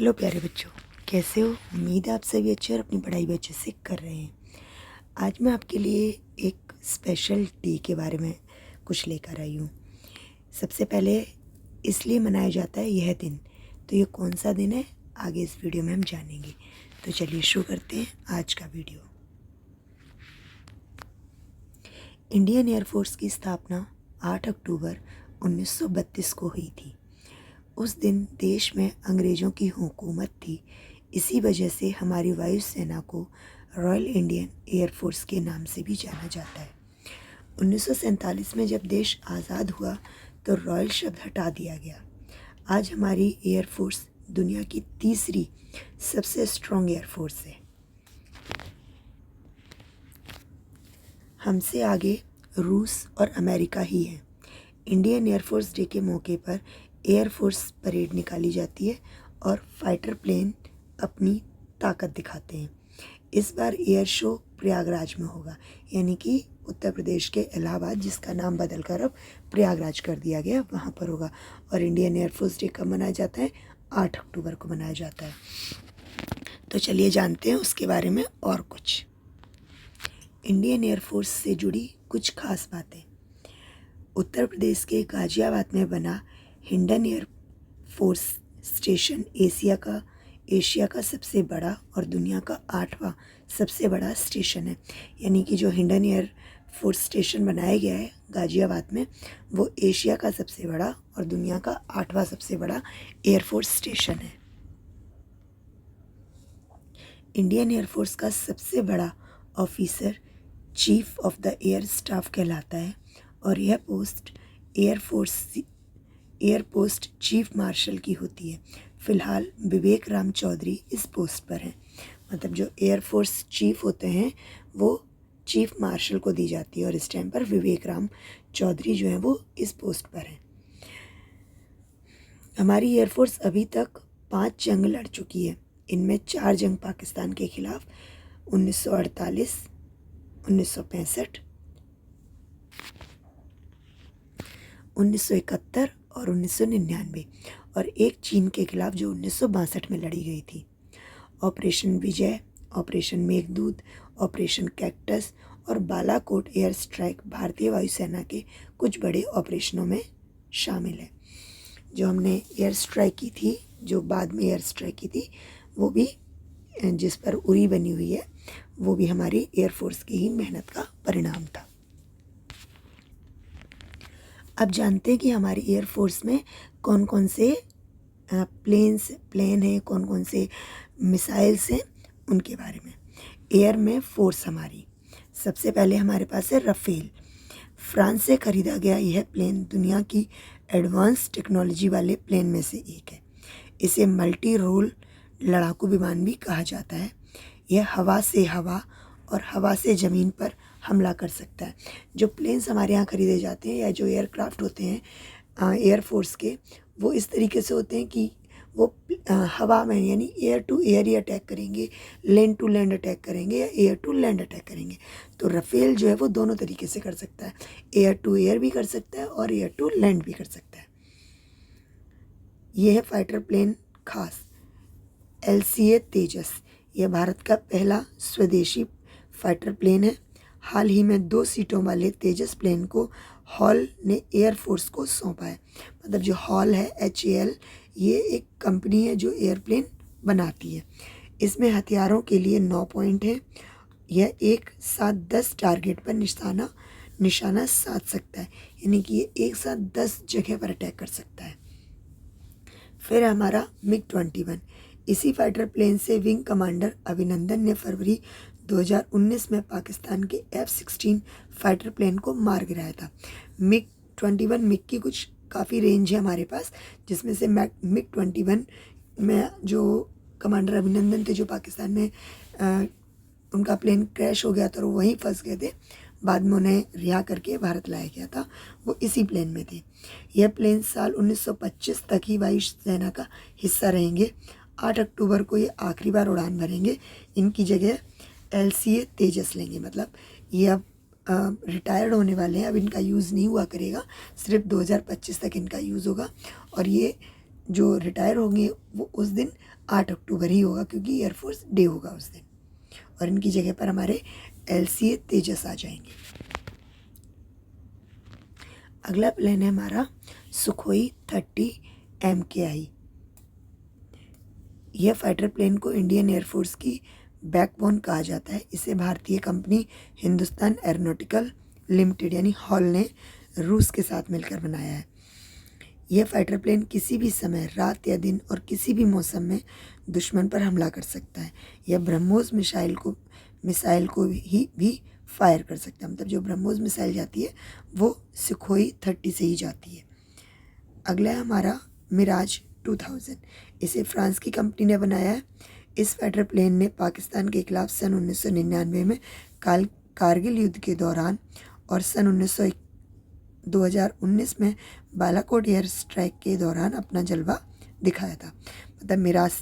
Hello प्यारे बच्चों, कैसे हो। उम्मीद है आप सभी अच्छे और अपनी पढ़ाई भी अच्छे से कर रहे हैं। आज मैं आपके लिए एक स्पेशल डे के बारे में कुछ लेकर आई हूँ। सबसे पहले इसलिए मनाया जाता है यह दिन, तो ये कौन सा दिन है आगे इस वीडियो में हम जानेंगे। तो चलिए शुरू करते हैं आज का वीडियो। इंडियन एयरफोर्स की स्थापना 8 अक्टूबर 1932 को हुई थी। उस दिन देश में अंग्रेज़ों की हुकूमत थी। इसी वजह से हमारी वायुसेना को रॉयल इंडियन एयरफोर्स के नाम से भी जाना जाता है। 1947 में जब देश आज़ाद हुआ तो रॉयल शब्द हटा दिया गया। आज हमारी एयरफोर्स दुनिया की तीसरी सबसे स्ट्रॉन्ग एयरफोर्स है। हमसे आगे रूस और अमेरिका ही है। इंडियन एयरफोर्स डे के मौके पर एयरफोर्स परेड निकाली जाती है और फाइटर प्लेन अपनी ताकत दिखाते हैं। इस बार एयर शो प्रयागराज में होगा, यानी कि उत्तर प्रदेश के इलाहाबाद, जिसका नाम बदलकर अब प्रयागराज कर दिया गया, वहाँ पर होगा। और इंडियन एयरफोर्स डे कब मनाया जाता है? 8 अक्टूबर को मनाया जाता है। तो चलिए जानते हैं उसके बारे में और कुछ। इंडियन एयरफोर्स से जुड़ी कुछ खास बातें। उत्तर प्रदेश के गाजियाबाद में बना Hindon air force station Asia का सबसे बड़ा और दुनिया का 8वां सबसे बड़ा स्टेशन है। यानी कि जो हिंडन एयर फोर्स स्टेशन बनाया गया है गाजियाबाद में, वो एशिया का सबसे बड़ा और दुनिया का 8वां सबसे बड़ा एयरफोर्स स्टेशन है। इंडियन एयरफोर्स का सबसे बड़ा officer chief of the air staff कहलाता है और यह post air post chief marshal की होती है। फ़िलहाल विवेक राम चौधरी इस पोस्ट पर हैं। मतलब जो एयर फोर्स चीफ होते हैं वो चीफ मार्शल को दी जाती है और इस टाइम पर विवेक राम चौधरी जो हैं वो इस पोस्ट पर हैं। हमारी एयरफोर्स अभी तक 5 जंग लड़ चुकी है। इनमें 4 जंग पाकिस्तान के खिलाफ 1948, 1965, 1971 और 1999, और एक चीन के खिलाफ जो 1962 में लड़ी गई थी। ऑपरेशन विजय, ऑपरेशन मेघदूत, ऑपरेशन कैक्टस और बालाकोट एयर स्ट्राइक भारतीय वायुसेना के कुछ बड़े ऑपरेशनों में शामिल है। जो हमने एयर स्ट्राइक की थी, जो बाद में एयर स्ट्राइक की थी, वो भी जिस पर उरी बनी हुई है, वो भी हमारी एयरफोर्स की ही मेहनत का परिणाम था। अब जानते हैं कि हमारी एयरफोर्स में कौन कौन से प्लेन हैं, कौन कौन से मिसाइल्स हैं, उनके बारे में। एयर में फोर्स हमारी सबसे पहले हमारे पास है रफेल। फ्रांस से खरीदा गया यह प्लेन दुनिया की एडवांस टेक्नोलॉजी वाले प्लेन में से एक है। इसे मल्टी रोल लड़ाकू विमान भी कहा जाता है। यह हवा से हवा और हवा से ज़मीन पर हमला कर सकता है। जो प्लेन्स हमारे यहाँ खरीदे जाते हैं या जो एयरक्राफ्ट होते हैं एयरफोर्स के, वो इस तरीके से होते हैं कि वो हवा में यानी एयर टू एयर ही अटैक करेंगे, लैंड टू लैंड अटैक करेंगे या एयर टू लैंड अटैक करेंगे। तो रफेल जो है वो दोनों तरीके से कर सकता है, एयर टू एयर भी कर सकता है और एयर टू लैंड भी कर सकता है। यह है फाइटर प्लेन खास LCA तेजस। यह भारत का पहला स्वदेशी फाइटर प्लेन है। हाल ही में 2 सीटों वाले तेजस प्लेन को हॉल ने एयरफोर्स को सौंपा है। मतलब जो हॉल है HAL, ये एक कंपनी है जो एयरप्लेन बनाती है। इसमें हथियारों के लिए 9 पॉइंट हैं। यह एक साथ 10 टारगेट पर निशाना साध सकता है, यानी कि ये एक साथ 10 जगह पर अटैक कर सकता है। फिर हमारा MiG-21। इसी फाइटर प्लेन से विंग कमांडर अभिनंदन ने फरवरी 2019 में पाकिस्तान के F-16 फाइटर प्लेन को मार गिराया था। MiG-21 की कुछ काफ़ी रेंज है हमारे पास, जिसमें से MiG-21 में जो कमांडर अभिनंदन थे, जो पाकिस्तान में उनका प्लेन क्रैश हो गया था और वो वहीं फंस गए थे, बाद में उन्हें रिहा करके भारत लाया गया था, वो इसी प्लेन में थे। यह प्लेन साल 1925 तक ही वायुसेना का हिस्सा रहेंगे। 8 अक्टूबर को ये आखिरी बार उड़ान भरेंगे। इनकी जगह LCA तेजस लेंगे। मतलब ये अब रिटायर्ड होने वाले हैं, अब इनका यूज़ नहीं हुआ करेगा, सिर्फ 2025 तक इनका यूज़ होगा। और ये जो रिटायर होंगे वो उस दिन 8 अक्टूबर ही होगा, क्योंकि एयरफोर्स डे होगा उस दिन, और इनकी जगह पर हमारे LCA तेजस आ जाएंगे। अगला प्लेन है हमारा सुखोई 30 MKI। यह फाइटर प्लेन को इंडियन एयरफोर्स की बैकबोन कहा जाता है। इसे भारतीय कंपनी हिंदुस्तान एरोनॉटिकल लिमिटेड यानी हॉल ने रूस के साथ मिलकर बनाया है। यह फाइटर प्लेन किसी भी समय, रात या दिन और किसी भी मौसम में दुश्मन पर हमला कर सकता है। यह ब्रह्मोस मिसाइल को भी फायर कर सकता है। मतलब जो ब्रह्मोस मिसाइल जाती है वो सुखोई 30 से ही जाती है। अगला है हमारा मिराज 2000। इसे फ्रांस की कंपनी ने बनाया है। इस फाइटर प्लेन ने पाकिस्तान के खिलाफ सन 1999 में कारगिल युद्ध के दौरान और सन 2019 में बालाकोट एयर स्ट्राइक के दौरान अपना जलवा दिखाया था। मतलब मिराज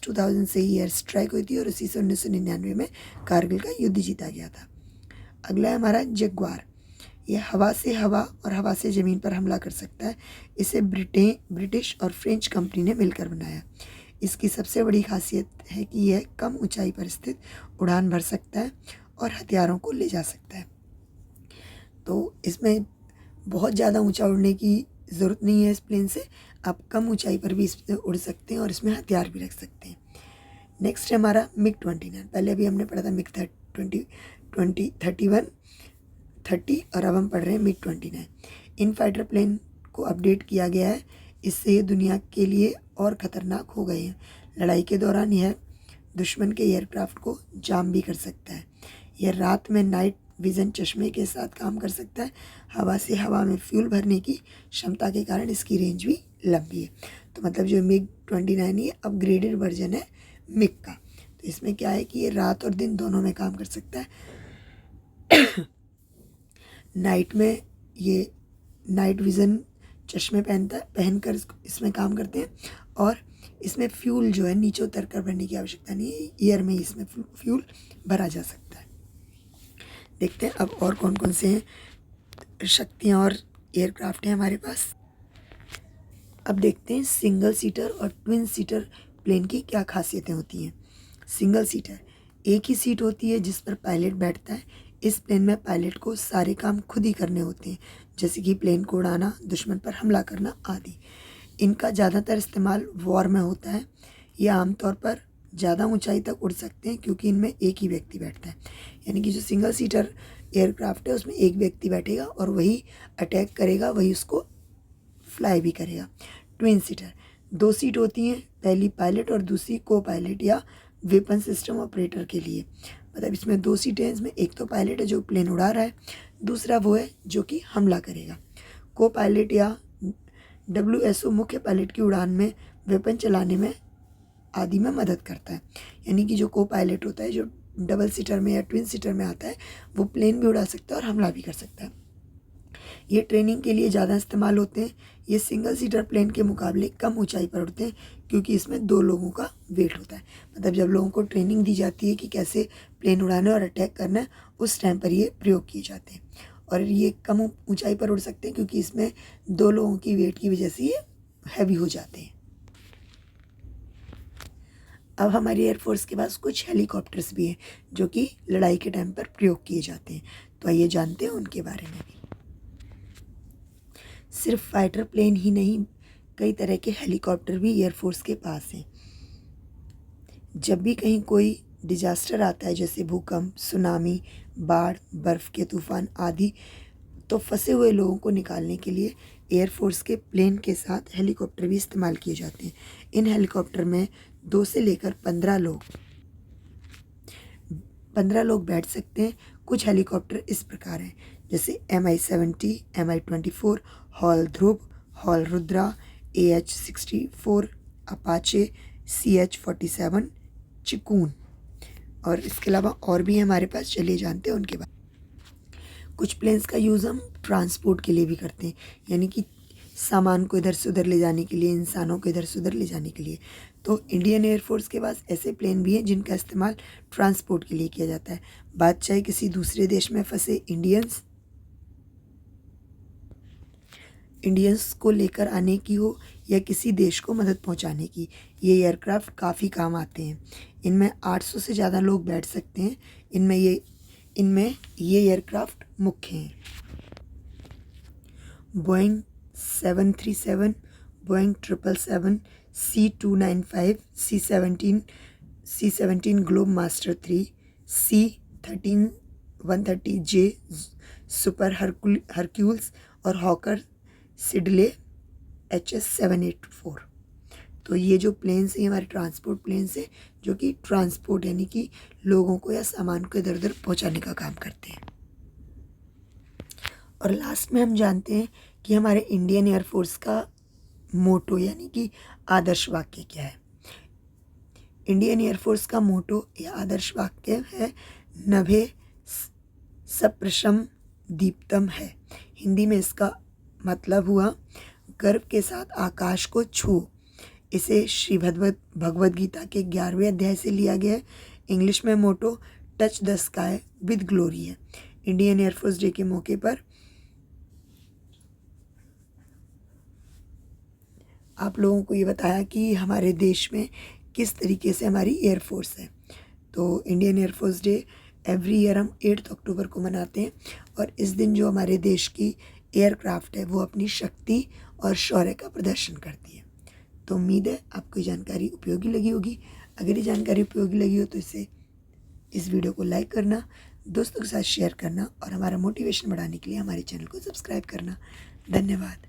2000 से ही एयर स्ट्राइक हुई थी और उसी से 1999 में कारगिल का युद्ध जीता गया था। अगला है हमारा जगुआर। यह हवा से हवा और हवा से ज़मीन पर हमला कर सकता है। इसे ब्रिटिश और फ्रेंच कंपनी ने मिलकर बनाया। इसकी सबसे बड़ी खासियत है कि यह कम ऊंचाई पर स्थित उड़ान भर सकता है और हथियारों को ले जा सकता है। तो इसमें बहुत ज़्यादा ऊंचा उड़ने की ज़रूरत नहीं है इस प्लेन से। आप कम ऊंचाई पर भी इसमें उड़ सकते हैं और इसमें हथियार भी रख सकते हैं। नेक्स्ट है हमारा MiG-29। पहले अभी हमने पढ़ा था MiG-31 30 और अब हम पढ़ रहे हैं MiG-29। इन फाइटर प्लेन को अपडेट किया गया है। इससे ये दुनिया के लिए और ख़तरनाक हो गए हैं। लड़ाई के दौरान यह दुश्मन के एयरक्राफ्ट को जाम भी कर सकता है। यह रात में नाइट विज़न चश्मे के साथ काम कर सकता है। हवा से हवा में फ्यूल भरने की क्षमता के कारण इसकी रेंज भी लंबी है। तो मतलब जो MiG-29 ये अपग्रेडेड वर्जन है मिग का। तो इसमें क्या है कि ये रात और दिन दोनों में काम कर सकता है। नाइट में ये नाइट विज़न चश्मे पहनकर इसमें काम करते हैं, और इसमें फ्यूल जो है नीचे उतर कर भरने की आवश्यकता नहीं है, एयर में ही इसमें फ्यूल भरा जा सकता है। देखते हैं अब और कौन कौन से हैं शक्तियाँ और एयरक्राफ्ट हैं हमारे पास। अब देखते हैं सिंगल सीटर और ट्विन सीटर प्लेन की क्या खासियतें होती हैं। सिंगल सीटर, एक ही सीट होती है जिस पर पायलट बैठता है। इस प्लेन में पायलट को सारे काम खुद ही करने होते हैं, जैसे कि प्लेन को उड़ाना, दुश्मन पर हमला करना आदि। इनका ज़्यादातर इस्तेमाल वॉर में होता है। ये आमतौर पर ज़्यादा ऊंचाई तक उड़ सकते हैं क्योंकि इनमें एक ही व्यक्ति बैठता है। यानी कि जो सिंगल सीटर एयरक्राफ्ट है उसमें एक व्यक्ति बैठेगा और वही अटैक करेगा, वही उसको फ्लाई भी करेगा। ट्विन सीटर, 2 सीट होती हैं, पहली पायलट और दूसरी को पायलट या वेपन सिस्टम ऑपरेटर के लिए। मतलब इसमें 2 सीटें हैं। इसमें एक तो पायलट है जो प्लेन उड़ा रहा है, दूसरा वो है जो कि हमला करेगा। को पायलट या WSO मुख्य पायलट की उड़ान में, वेपन चलाने में आदि में मदद करता है। यानी कि जो को पायलट होता है, जो डबल सीटर में या ट्विन सीटर में आता है, वो प्लेन भी उड़ा सकता है और हमला भी कर सकता है। ये ट्रेनिंग के लिए ज़्यादा इस्तेमाल होते हैं। ये सिंगल सीटर प्लेन के मुकाबले कम ऊंचाई पर उड़ते हैं क्योंकि इसमें 2 लोगों का वेट होता है। मतलब जब लोगों को ट्रेनिंग दी जाती है कि कैसे प्लेन उड़ाना और अटैक करना है, उस टाइम पर ये प्रयोग किए जाते हैं। और ये कम ऊंचाई पर उड़ सकते हैं क्योंकि इसमें 2 लोगों की वेट की वजह से ये हैवी हो जाते हैं। अब हमारी एयरफोर्स के पास कुछ हेलीकॉप्टर्स भी हैं जो कि लड़ाई के टाइम पर प्रयोग किए जाते हैं। तो आइए जानते हैं उनके बारे में भी। सिर्फ फाइटर प्लेन ही नहीं, कई तरह के हेलीकॉप्टर भी एयरफोर्स के पास हैं। जब भी कहीं कोई डिजास्टर आता है, जैसे भूकंप, सुनामी, बाढ़, बर्फ़ के तूफान आदि, तो फंसे हुए लोगों को निकालने के लिए एयरफोर्स के प्लेन के साथ हेलीकॉप्टर भी इस्तेमाल किए जाते हैं। इन हेलीकॉप्टर में 2 से लेकर 15 लोग बैठ सकते हैं। कुछ हेलीकॉप्टर इस प्रकार हैं, जैसे MI-70, MI-24, HAL Dhruv, HAL Rudra, AH-64, Apache, CH-47, चिकून। और इसके अलावा और भी हमारे पास, चलिए जानते हैं उनके बारे में। कुछ प्लेन्स का यूज़ हम ट्रांसपोर्ट के लिए भी करते हैं, यानी कि सामान को इधर से उधर ले जाने के लिए, इंसानों को इधर से उधर ले जाने के लिए। तो इंडियन एयरफोर्स के पास ऐसे प्लेन भी हैं जिनका इस्तेमाल ट्रांसपोर्ट के लिए किया जाता है। बात चाहे किसी दूसरे देश में फंसे इंडियंस इंडियंस को लेकर आने की हो या किसी देश को मदद पहुंचाने की, ये एयरक्राफ्ट काफ़ी काम आते हैं। इनमें 800 से ज़्यादा लोग बैठ सकते हैं। इनमें ये एयरक्राफ्ट मुख्य हैं: Boeing 737, Boeing 777, C295, C17 Globemaster 3, C13-130J super Hercules और हॉकर सिडले HS-784। तो ये जो प्लेन्स हैं हमारे ट्रांसपोर्ट प्लेन्स हैं, जो कि ट्रांसपोर्ट यानी कि लोगों को या सामान को इधर उधर पहुंचाने का काम करते हैं। और लास्ट में हम जानते हैं कि हमारे इंडियन एयरफोर्स का मोटो यानी कि आदर्श वाक्य क्या है। इंडियन एयरफोर्स का मोटो या आदर्श वाक्य है, नभे सप्रशम दीप्तम है। हिंदी में इसका मतलब हुआ, गर्व के साथ आकाश को छू। इसे श्री भगवद गीता के 11वें अध्याय से लिया गया है। इंग्लिश में motto touch the sky with glory है। इंडियन एयरफोर्स डे के मौके पर आप लोगों को ये बताया कि हमारे देश में किस तरीके से हमारी एयरफोर्स है। तो Indian air force day every year हम 8 अक्टूबर को मनाते हैं, और इस दिन जो हमारे देश की एयरक्राफ्ट है वो अपनी शक्ति और शौर्य का प्रदर्शन करती है। तो उम्मीद है आपको ये जानकारी उपयोगी लगी होगी। अगर ये जानकारी उपयोगी लगी हो तो इस वीडियो को लाइक करना, दोस्तों के साथ शेयर करना और हमारा मोटिवेशन बढ़ाने के लिए हमारे चैनल को सब्सक्राइब करना। धन्यवाद।